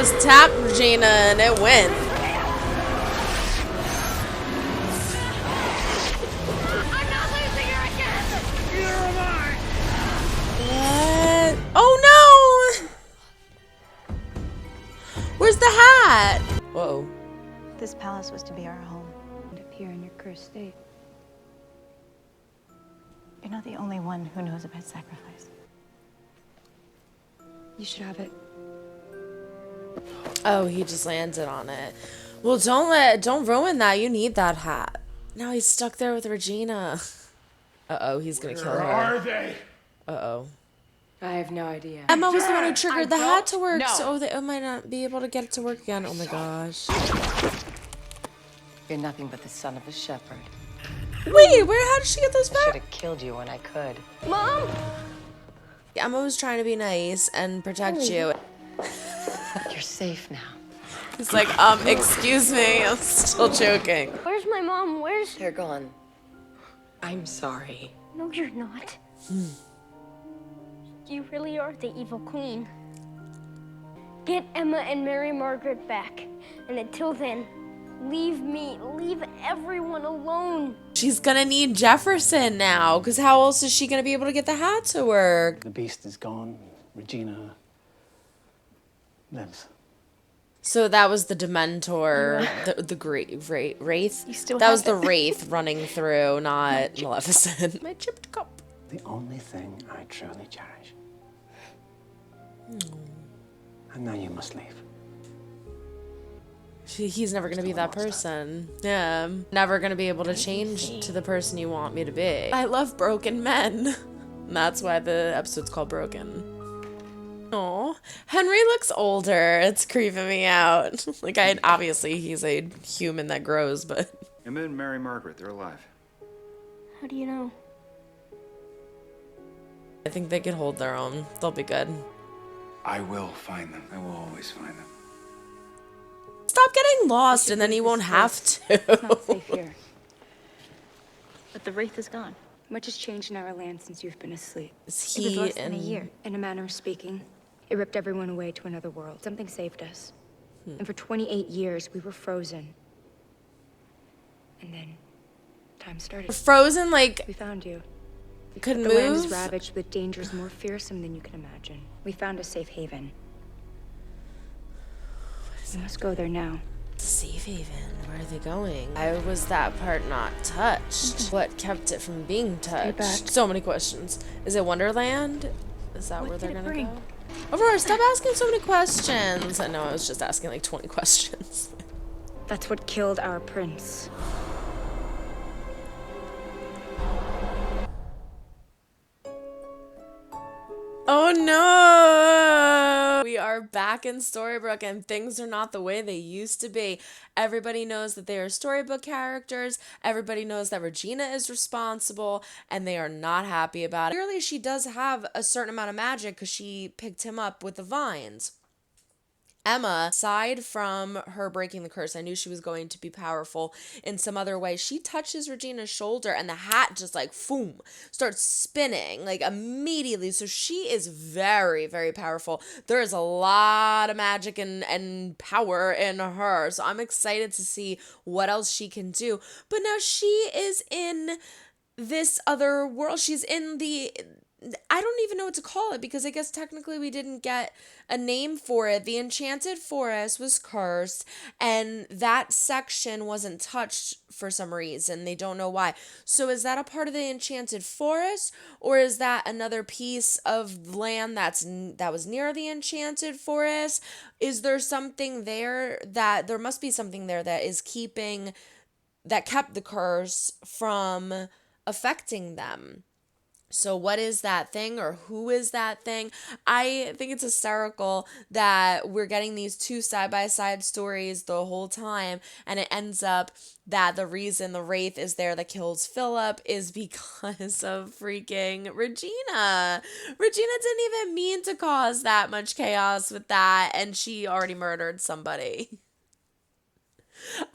just tapped Regina and it went. I'm not losing her again! Neither am I! What? Oh no! Where's the hat? Whoa. This palace was to be our home. And up here in your cursed state. You're not the only one who knows about sacrifice. You should have it. Oh, he just landed on it. Well, don't ruin that. You need that hat. Now he's stuck there with Regina. Uh-oh, he's gonna kill her. Where are they? Uh-oh. I have no idea. Emma was the one who triggered the hat to work, know. so they might not be able to get it to work again. Oh my gosh. You're nothing but the son of a shepherd. Wait, how did she get those I should back? have killed you when I could. Mom! Emma was trying to be nice and protect you. You're safe now. He's like, excuse me, I'm still joking. Where's my mom? Where's... They're gone. I'm sorry. No, you're not. You really are the evil queen. Get Emma and Mary Margaret back. And until then, leave everyone alone. She's gonna need Jefferson now, because how else is she gonna be able to get the hat to work? The beast is gone. Regina lives. So that was the Dementor, the great Wraith? You still that have was the it. Wraith running through, not Maleficent. My chipped cup. The only thing I truly cherish. And now you must leave. He's never gonna be that person. Yeah. Never gonna be able to change to the person you want me to be. I love broken men. And that's why the episode's called Broken. Oh, Henry looks older. It's creeping me out. Like, obviously he's a human that grows, but... Emma and Mary Margaret, they're alive. How do you know? I think they could hold their own. They'll be good. I will find them. I will always find them. Stop getting lost and then you won't have to. It's not safe here. But the wraith is gone. Much has changed in our land since you've been asleep. Is It was he less than a in... year, in a manner of speaking. It ripped everyone away to another world. Something saved us. And for 28 years, we were frozen. And then, time started. Frozen, like, We found you. couldn't The land is move? ravaged with dangers more fearsome than you can imagine. We found a safe haven. We must go there now. Safe haven. Where are they going? Why was that part not touched? What kept it from being back. touched? So many questions. Is it Wonderland? Is that where What they're did it gonna bring? go? Aurora, stop asking so many questions. I know I was just asking like 20 questions. That's what killed our prince. Oh no! We are back in Storybrooke and things are not the way they used to be. Everybody knows that they are storybook characters. Everybody knows that Regina is responsible and they are not happy about it. Clearly she does have a certain amount of magic because she picked him up with the vines. Emma, aside from her breaking the curse, I knew she was going to be powerful in some other way. She touches Regina's shoulder and the hat just like, boom, starts spinning like immediately. So she is very, very powerful. There is a lot of magic and power in her. So I'm excited to see what else she can do. But now she is in this other world. She's in the... I don't even know what to call it because I guess technically we didn't get a name for it. The enchanted forest was cursed and that section wasn't touched for some reason. They don't know why. So is that a part of the enchanted forest or is that another piece of land that was near the enchanted forest? Is there something there there must be something there that kept the curse from affecting them? So what is that thing or who is that thing? I think it's hysterical that we're getting these two side-by-side stories the whole time and it ends up that the reason the Wraith is there that kills Philip is because of freaking Regina. Regina didn't even mean to cause that much chaos with that and she already murdered somebody.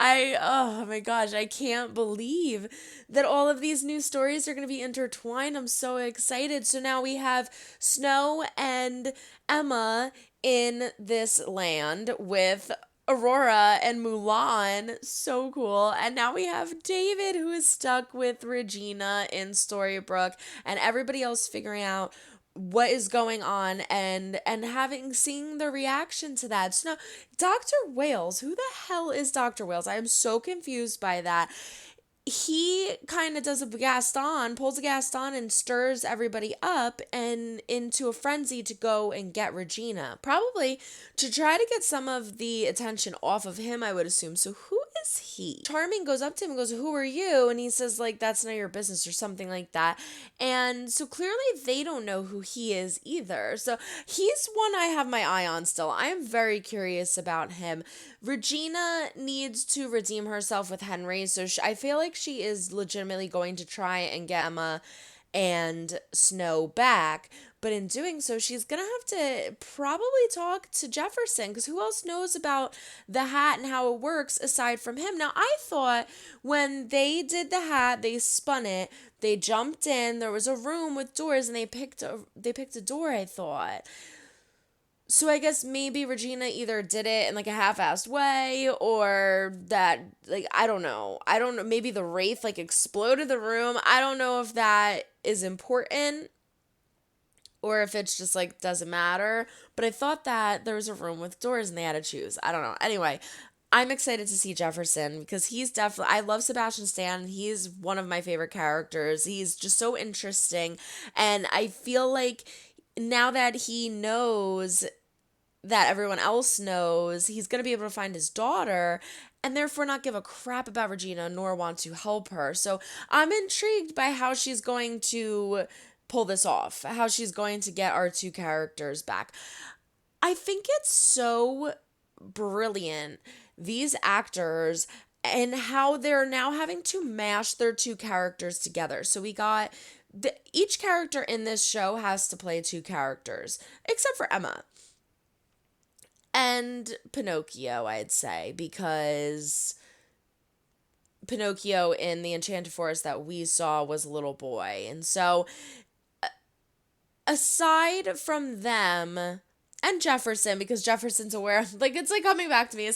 Oh my gosh, I can't believe that all of these new stories are going to be intertwined. I'm so excited. So now we have Snow and Emma in this land with Aurora and Mulan. So cool. And now we have David, who is stuck with Regina in Storybrooke, and everybody else figuring out what is going on and having seeing the reaction to that. So now Dr. Wales, who the hell is Dr. Wales? I am so confused by that. He kind of does pulls a Gaston and stirs everybody up and into a frenzy to go and get Regina. Probably to try to get some of the attention off of him, I would assume. So who is he? Charming goes up to him and goes, "Who are you?" And he says, like, "That's none of your business," or something like that. And so clearly they don't know who he is either. So he's one I have my eye on still. I am very curious about him. Regina needs to redeem herself with Henry, so I feel like she is legitimately going to try and get Emma and Snow back. But in doing so, she's going to have to probably talk to Jefferson, because who else knows about the hat and how it works aside from him? Now, I thought when they did the hat, they spun it, they jumped in, there was a room with doors, and they picked a door, I thought. So I guess maybe Regina either did it in like a half-assed way, or that, like, I don't know. Maybe the wraith like exploded the room. I don't know if that is important or if it's just like doesn't matter. But I thought that there was a room with doors and they had to choose. I don't know. Anyway, I'm excited to see Jefferson because he's definitely, I love Sebastian Stan. He's one of my favorite characters. He's just so interesting. And I feel like now that he knows that everyone else knows, he's going to be able to find his daughter and therefore not give a crap about Regina nor want to help her. So I'm intrigued by how she's going to pull this off, how she's going to get our two characters back. I think it's so brilliant, these actors, and how they're now having to mash their two characters together. So we got each character in this show has to play two characters, except for Emma and Pinocchio, I'd say, because Pinocchio in the Enchanted Forest that we saw was a little boy. And so aside from them and Jefferson, because Jefferson's aware, like, it's like coming back to me,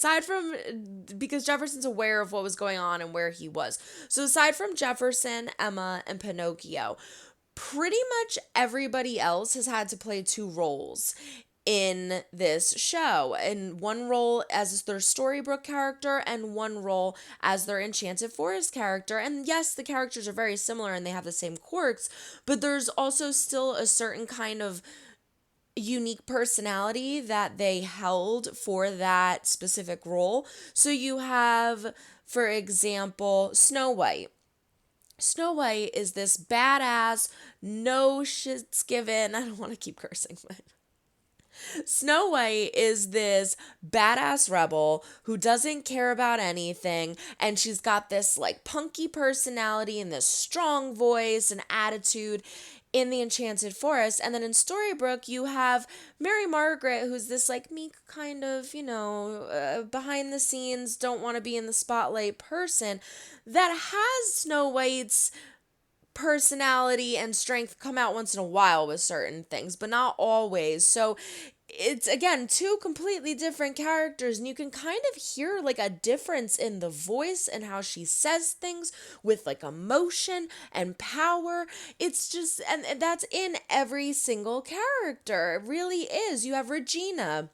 because Jefferson's aware of what was going on and where he was. So aside from Jefferson, Emma, and Pinocchio, pretty much everybody else has had to play two roles in this show, and one role as their Storybrooke character and one role as their Enchanted Forest character. And yes, the characters are very similar and they have the same quirks, but there's also still a certain kind of unique personality that they held for that specific role. So you have, for example, Snow White. Snow White is this badass, no shits given. I don't want to keep cursing, but Snow White is this badass rebel who doesn't care about anything, and she's got this like punky personality and this strong voice and attitude in the Enchanted Forest. And then in Storybrooke, you have Mary Margaret, who's this like meek kind of, behind the scenes, don't want to be in the spotlight person that has Snow White's personality and strength come out once in a while with certain things, but not always. So it's, again, two completely different characters, and you can kind of hear like a difference in the voice and how she says things with like emotion and power. It's just, and that's in every single character. It really is. You have Regina,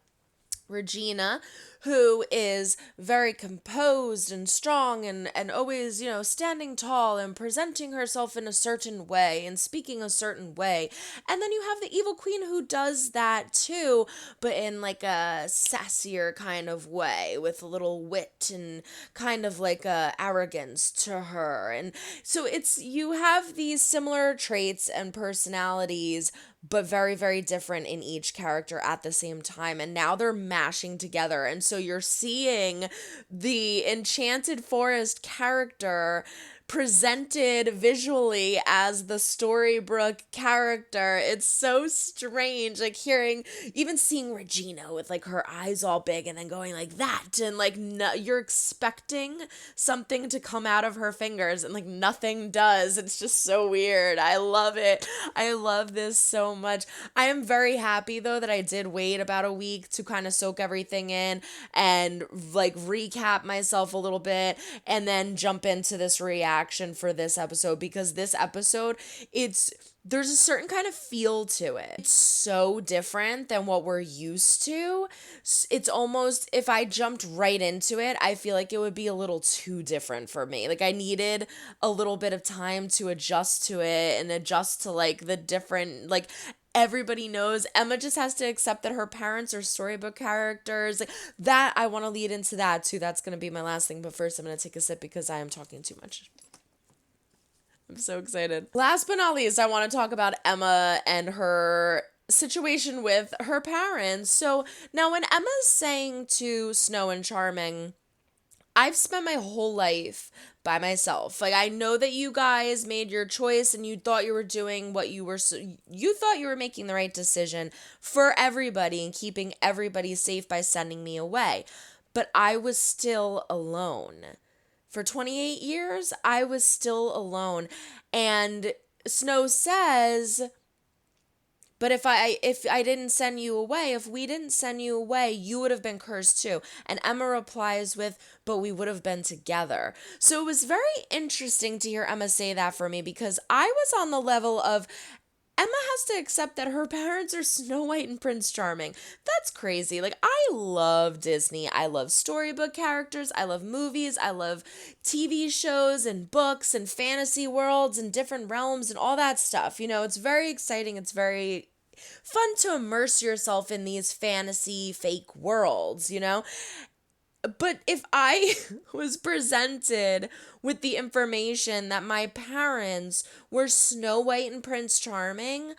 who is very composed and strong and always, standing tall and presenting herself in a certain way and speaking a certain way. And then you have the evil queen who does that too, but in like a sassier kind of way with a little wit and kind of like a arrogance to her. And so you have these similar traits and personalities, but very, very different in each character at the same time. And now they're mashing together. And so you're seeing the Enchanted Forest character presented visually as the Storybrooke character. It's so strange, like even seeing Regina with like her eyes all big and then going like that, and like no, you're expecting something to come out of her fingers and like nothing does. It's just so weird. I love it. I love this so much. I am very happy though that I did wait about a week to kind of soak everything in and like recap myself a little bit and then jump into this reaction for this episode, because this episode, there's a certain kind of feel to it. It's so different than what we're used to. It's almost, if I jumped right into it, I feel like it would be a little too different for me. Like I needed a little bit of time to adjust to it and adjust to like the different, like everybody knows Emma just has to accept that her parents are storybook characters. Like that, I want to lead into that too. That's going to be my last thing. But first, I'm going to take a sip because I am talking too much. I'm so excited. Last but not least, I want to talk about Emma and her situation with her parents. So now when Emma's saying to Snow and Charming, I've spent my whole life by myself. Like, I know that you guys made your choice and you thought you were doing what you thought you were making the right decision for everybody and keeping everybody safe by sending me away. But I was still alone. For 28 years, I was still alone. And Snow says, but if I didn't send you away, if we didn't send you away, you would have been cursed too. And Emma replies with, but we would have been together. So it was very interesting to hear Emma say that for me, because I was on the level of Emma has to accept that her parents are Snow White and Prince Charming. That's crazy. Like, I love Disney. I love storybook characters. I love movies. I love TV shows and books and fantasy worlds and different realms and all that stuff. You know, it's very exciting. It's very fun to immerse yourself in these fantasy fake worlds, you know? But if I was presented with the information that my parents were Snow White and Prince Charming,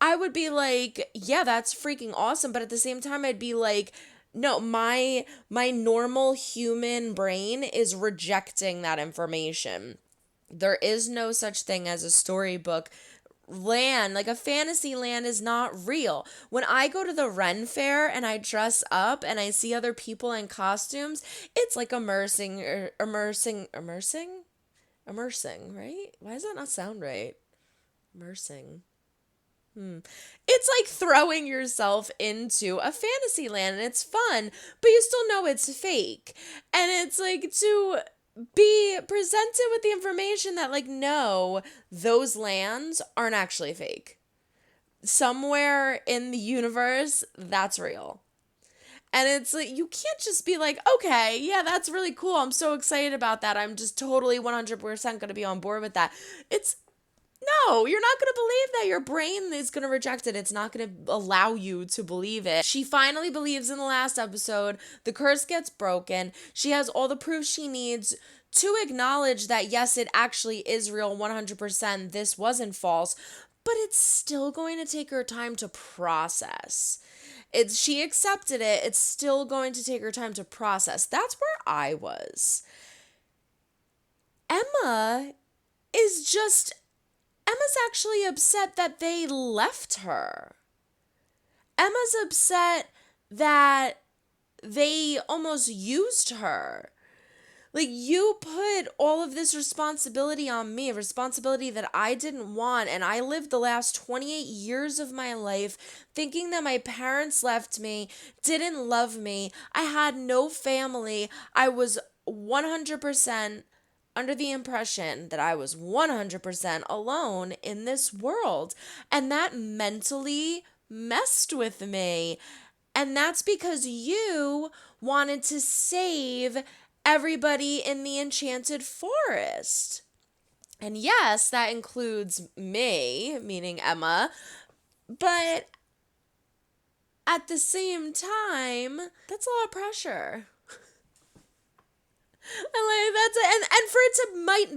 I would be like, yeah, that's freaking awesome. But at the same time, I'd be like, no, my normal human brain is rejecting that information. There is no such thing as a storybook land. Like, a fantasy land is not real. When I go to the Ren Fair and I dress up and I see other people in costumes, it's like immersing, right? Why does that not sound right? Immersing. It's like throwing yourself into a fantasy land and it's fun, but you still know it's fake. And it's like to be presented with the information that, like, no, those lands aren't actually fake. Somewhere in the universe, that's real. And it's like, you can't just be like, okay, yeah, that's really cool. I'm so excited about that. I'm just totally 100% going to be on board with that. No, you're not going to believe that. Your brain is going to reject it. It's not going to allow you to believe it. She finally believes in the last episode. The curse gets broken. She has all the proof she needs to acknowledge that, yes, it actually is real 100%. This wasn't false. But it's still going to take her time to process. She accepted it. It's still going to take her time to process. That's where I was. Emma's actually upset that they left her. Emma's upset that they almost used her. Like, you put all of this responsibility on me, a responsibility that I didn't want, and I lived the last 28 years of my life thinking that my parents left me, didn't love me, I had no family, I was 100% under the impression that I was 100% alone in this world. And that mentally messed with me. And that's because you wanted to save everybody in the enchanted forest. And yes, that includes me, meaning Emma. But at the same time, that's a lot of pressure. And like, that's it. And for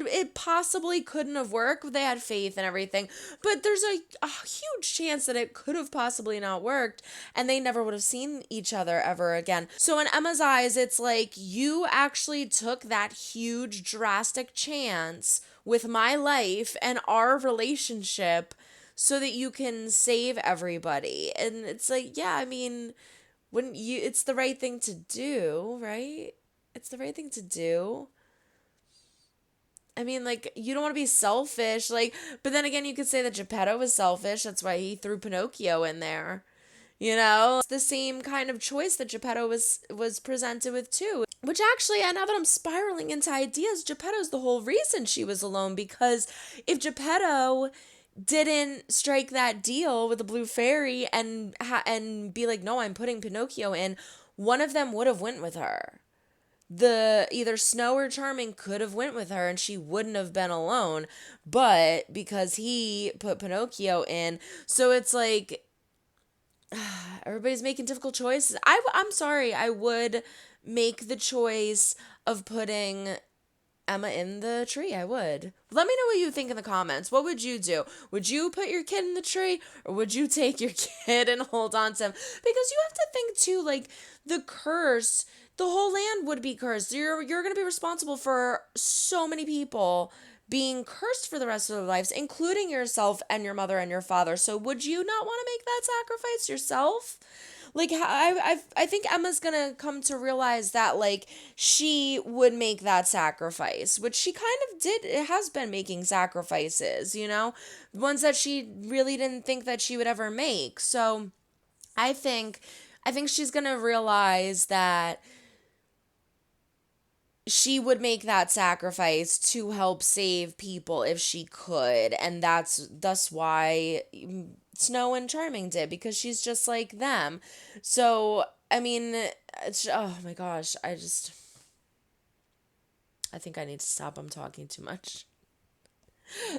it possibly couldn't have worked. They had faith and everything, but there's a huge chance that it could have possibly not worked, and they never would have seen each other ever again. So in Emma's eyes, it's like, you actually took that huge, drastic chance with my life and our relationship so that you can save everybody. And it's like, yeah, I mean, wouldn't you, it's the right thing to do, right? It's the right thing to do. I mean, like, you don't want to be selfish, like, but then again, you could say that Geppetto was selfish. That's why he threw Pinocchio in there. You know, it's the same kind of choice that Geppetto was presented with too. Which actually, now that I'm spiraling into ideas, Geppetto's the whole reason she was alone, because if Geppetto didn't strike that deal with the blue fairy and be like, no, I'm putting Pinocchio in, one of them would have went with her. Either Snow or Charming could have went with her and she wouldn't have been alone, but because he put Pinocchio in, so it's like, everybody's making difficult choices. I'm sorry, I would make the choice of putting Emma in the tree. I would. Let me know what you think in the comments. What would you do? Would you put your kid in the tree, or would you take your kid and hold on to him? Because you have to think too, like, the curse, the whole land would be cursed. You're going to be responsible for so many people being cursed for the rest of their lives, including yourself and your mother and your father. So would you not want to make that sacrifice yourself? Like, I think Emma's gonna come to realize that, like, she would make that sacrifice, which she kind of did. It has been making sacrifices, you know, ones that she really didn't think that she would ever make. So I think she's gonna realize that she would make that sacrifice to help save people if she could, and that's why Snow and Charming did, because she's just like them. So I mean, oh my gosh, I think I need to stop. I'm talking too much.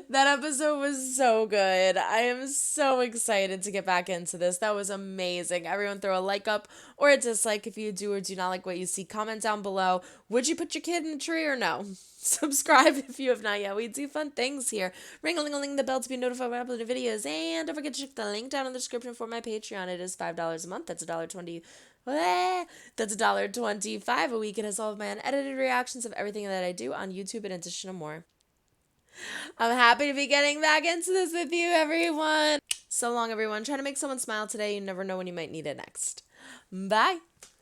That episode was so good. I am so excited to get back into this. That was amazing. Everyone throw a like up or a dislike if you do or do not like what you see. Comment down below. Would you put your kid in the tree or no? Subscribe if you have not yet. We do fun things here. Ring-a-ling-a-ling the bell to be notified when I upload videos. And don't forget to check the link down in the description for my Patreon. It is $5 a month. That's $1.20. That's $1.25 a week. It has all of my unedited reactions of everything that I do on YouTube in addition to more. I'm happy to be getting back into this with you, everyone. So long, everyone. Try to make someone smile today. You never know when you might need it next. Bye.